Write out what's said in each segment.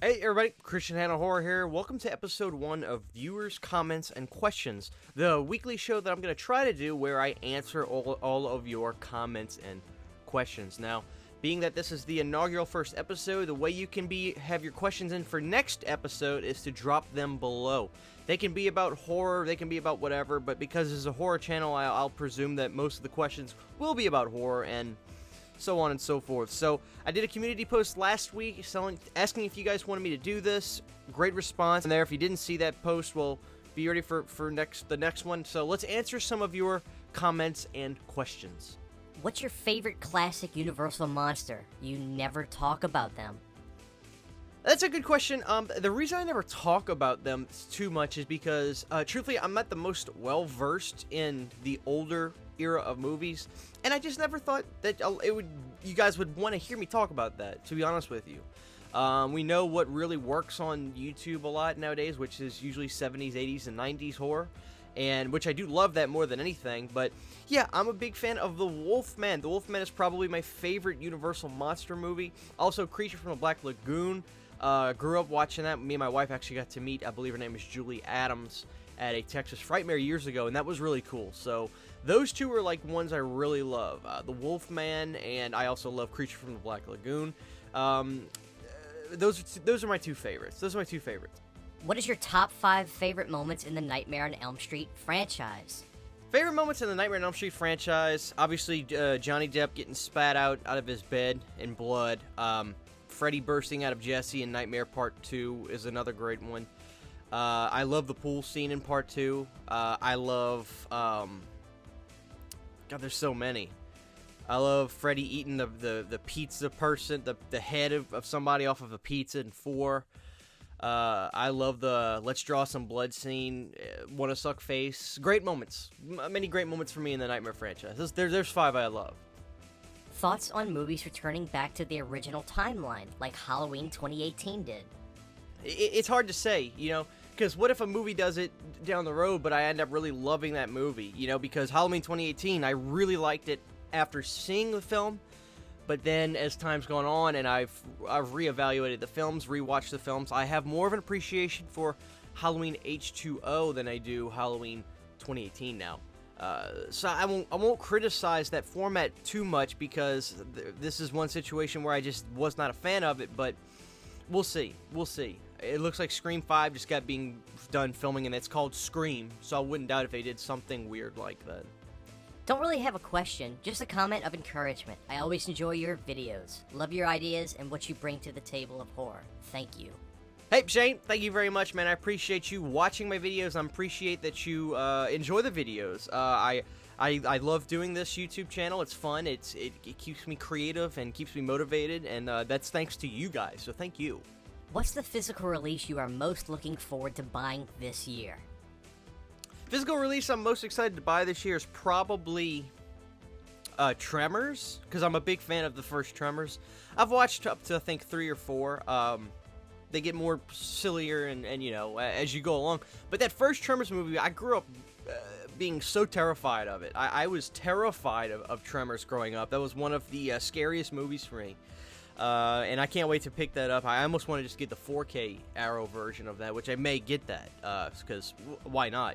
Hey everybody, Christian Hanna Horror here. Welcome to episode 1 of Viewers, Comments, and Questions, the weekly show that I'm going to try to do where I answer all of your comments and questions. Now, being that this is the inaugural first episode, the way you can have your questions in for next episode is to drop them below. They can be about horror, they can be about whatever, but because this is a horror channel, I'll presume that most of the questions will be about horror and so on and so forth. So I did a community post last week asking if you guys wanted me to do this. Great response and there. If you didn't see that post, well, be ready for the next one. So let's answer some of your comments and questions. What's your favorite classic Universal monster? You never talk about them. That's a good question. The reason I never talk about them too much is because, truthfully, I'm not the most well-versed in the older era of movies, and I just never thought that you guys would want to hear me talk about that, to be honest with you. We know what really works on YouTube a lot nowadays, which is usually 70s, 80s, and 90s horror, and which I do love that more than anything. But yeah, I'm a big fan of The Wolfman. The Wolfman is probably my favorite Universal monster movie. Also, Creature from the Black Lagoon. Grew up watching that. Me and my wife actually got to meet, I believe her name is Julie Adams, at a Texas Frightmare years ago, and that was really cool. So those two are like ones I really love. The Wolfman, and I also love Creature from the Black Lagoon. Those are my two favorites. What is your top 5 favorite moments in the Nightmare on Elm Street franchise? Favorite moments in the Nightmare on Elm Street franchise, obviously Johnny Depp getting spat out of his bed in blood. Freddy bursting out of Jesse in Nightmare Part 2 is another great one. I love the pool scene in Part 2. I love... God, there's so many. I love Freddy eating the pizza person, the head of somebody off of a pizza in 4. I love the let's draw some blood scene, wanna suck face. Great moments. Many great moments for me in the Nightmare franchise. There's 5 I love. Thoughts on movies returning back to the original timeline, like Halloween 2018 did? It's hard to say, because what if a movie does it down the road, but I end up really loving that movie, because Halloween 2018, I really liked it after seeing the film, but then as time's gone on and I've reevaluated the films, rewatched the films, I have more of an appreciation for Halloween H2O than I do Halloween 2018 now. So I won't criticize that format too much because this is one situation where I just was not a fan of it, but we'll see. It looks like Scream 5 just got being done filming and it's called Scream, so I wouldn't doubt if they did something weird like that. Don't really have a question, just a comment of encouragement. I always enjoy your videos. Love your ideas and what you bring to the table of horror. Thank you. Hey, Shane, thank you very much, man. I appreciate you watching my videos. I appreciate that you enjoy the videos. I love doing this YouTube channel. It's fun. It keeps me creative and keeps me motivated, and that's thanks to you guys, so thank you. What's the physical release you are most looking forward to buying this year? Physical release I'm most excited to buy this year is probably Tremors, because I'm a big fan of the first Tremors. I've watched up to, I think, 3 or 4. They get more sillier and as you go along. But that first Tremors movie, I grew up being so terrified of it. I was terrified of Tremors growing up. That was one of the scariest movies for me. And I can't wait to pick that up. I almost want to just get the 4K Arrow version of that, which I may get that, because why not,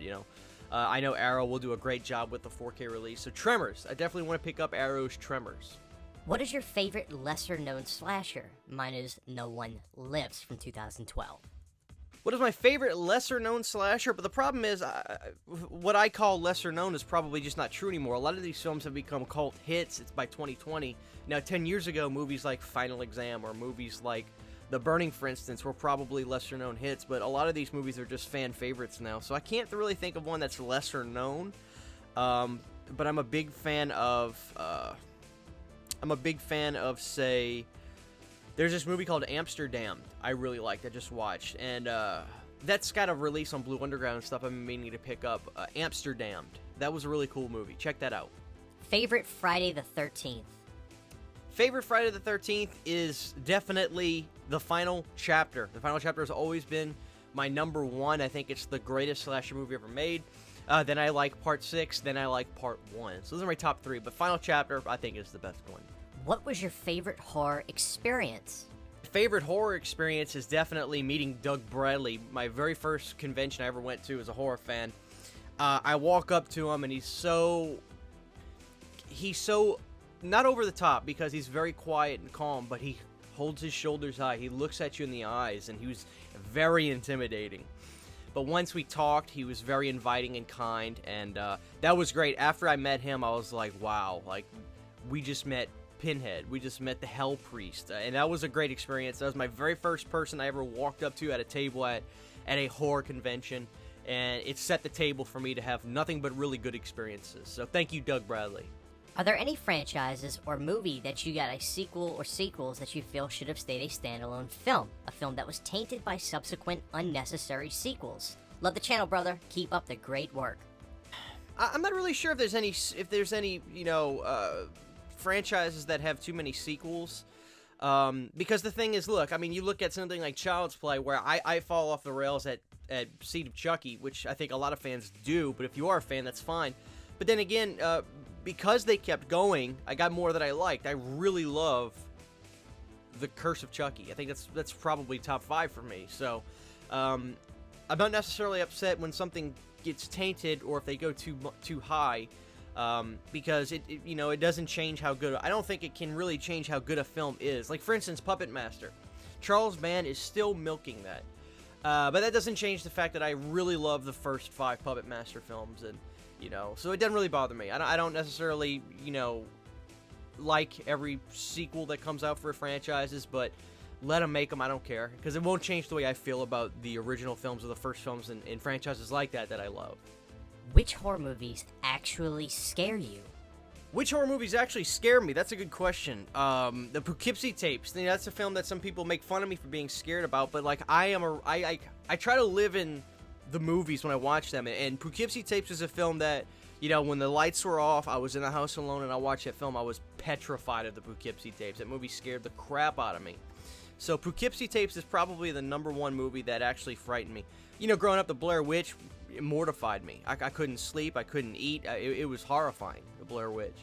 I know Arrow will do a great job with the 4K release. So Tremors, I definitely want to pick up Arrow's Tremors. What is your favorite lesser-known slasher? Mine is No One Lives from 2012. What is my favorite lesser-known slasher? But the problem is, what I call lesser-known is probably just not true anymore. A lot of these films have become cult hits. It's by 2020. Now, 10 years ago, movies like Final Exam or movies like The Burning, for instance, were probably lesser-known hits. But a lot of these movies are just fan favorites now. So I can't really think of one that's lesser-known. But I'm a big fan of... say, there's this movie called Amsterdam I really liked, I just watched, and that's got a release on Blue Underground and stuff I've been meaning to pick up. Amsterdam, that was a really cool movie, check that out. Favorite Friday the 13th? Favorite Friday the 13th is definitely The Final Chapter. The Final Chapter has always been my number 1, I think it's the greatest slasher movie ever made. Then I like Part 6, then I like Part 1. So those are my top 3, but Final Chapter, I think, is the best one. What was your favorite horror experience? favorite horror experience is definitely meeting Doug Bradley. My very first convention I ever went to as a horror fan. I walk up to him and he's so not over the top because he's very quiet and calm, but he holds his shoulders high. He looks at you in the eyes, and he was very intimidating. But once we talked, he was very inviting and kind, and that was great. After I met him, I was like, wow, like, we just met Pinhead. We just met the Hell Priest, and that was a great experience. That was my very first person I ever walked up to at a table at a horror convention, and it set the table for me to have nothing but really good experiences. So thank you, Doug Bradley. Are there any franchises or movie that you got a sequel or sequels that you feel should have stayed a standalone film? A film that was tainted by subsequent unnecessary sequels? Love the channel, brother. Keep up the great work. I'm not really sure if there's any franchises that have too many sequels. Because the thing is, look, I mean, you look at something like Child's Play, where I fall off the rails at Seed of Chucky, which I think a lot of fans do, but if you are a fan, that's fine. But then again, because they kept going, I got more that I liked. I really love The Curse of Chucky. I think that's probably top 5 for me. So, I'm not necessarily upset when something gets tainted or if they go too high, because it doesn't change how good. I don't think it can really change how good a film is. Like, for instance, Puppet Master. Charles Mann is still milking that, but that doesn't change the fact that I really love the first 5 Puppet Master films, and so it doesn't really bother me. I don't necessarily like every sequel that comes out for franchises, but let them make them. I don't care, because it won't change the way I feel about the original films or the first films in franchises like that I love. Which horror movies actually scare you? Which horror movies actually scare me? That's a good question. The Poughkeepsie Tapes. That's a film that some people make fun of me for being scared about, but like I try to live in the movies when I watch them, and Poughkeepsie Tapes is a film that, when the lights were off, I was in the house alone and I watched that film, I was petrified of the Poughkeepsie Tapes. That movie scared the crap out of me. So Poughkeepsie Tapes is probably the #1 movie that actually frightened me. Growing up, the Blair Witch, it mortified me. I couldn't sleep, I couldn't eat, it was horrifying, the Blair Witch.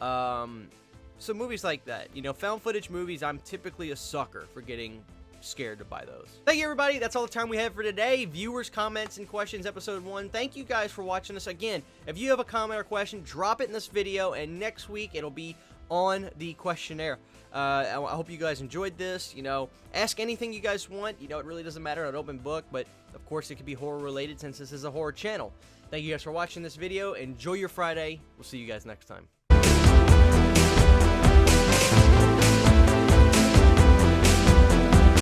So movies like that, found footage movies, I'm typically a sucker for getting scared to buy those. Thank you, everybody. That's all the time we have for today. Viewers, comments, and questions, episode 1. Thank you guys for watching us. Again, if you have a comment or question, drop it in this video, and next week it'll be on the questionnaire. I hope you guys enjoyed this. Ask anything you guys want. It really doesn't matter, an open book, but of course it could be horror related since this is a horror channel. Thank you guys for watching this video. Enjoy your Friday. We'll see you guys next time.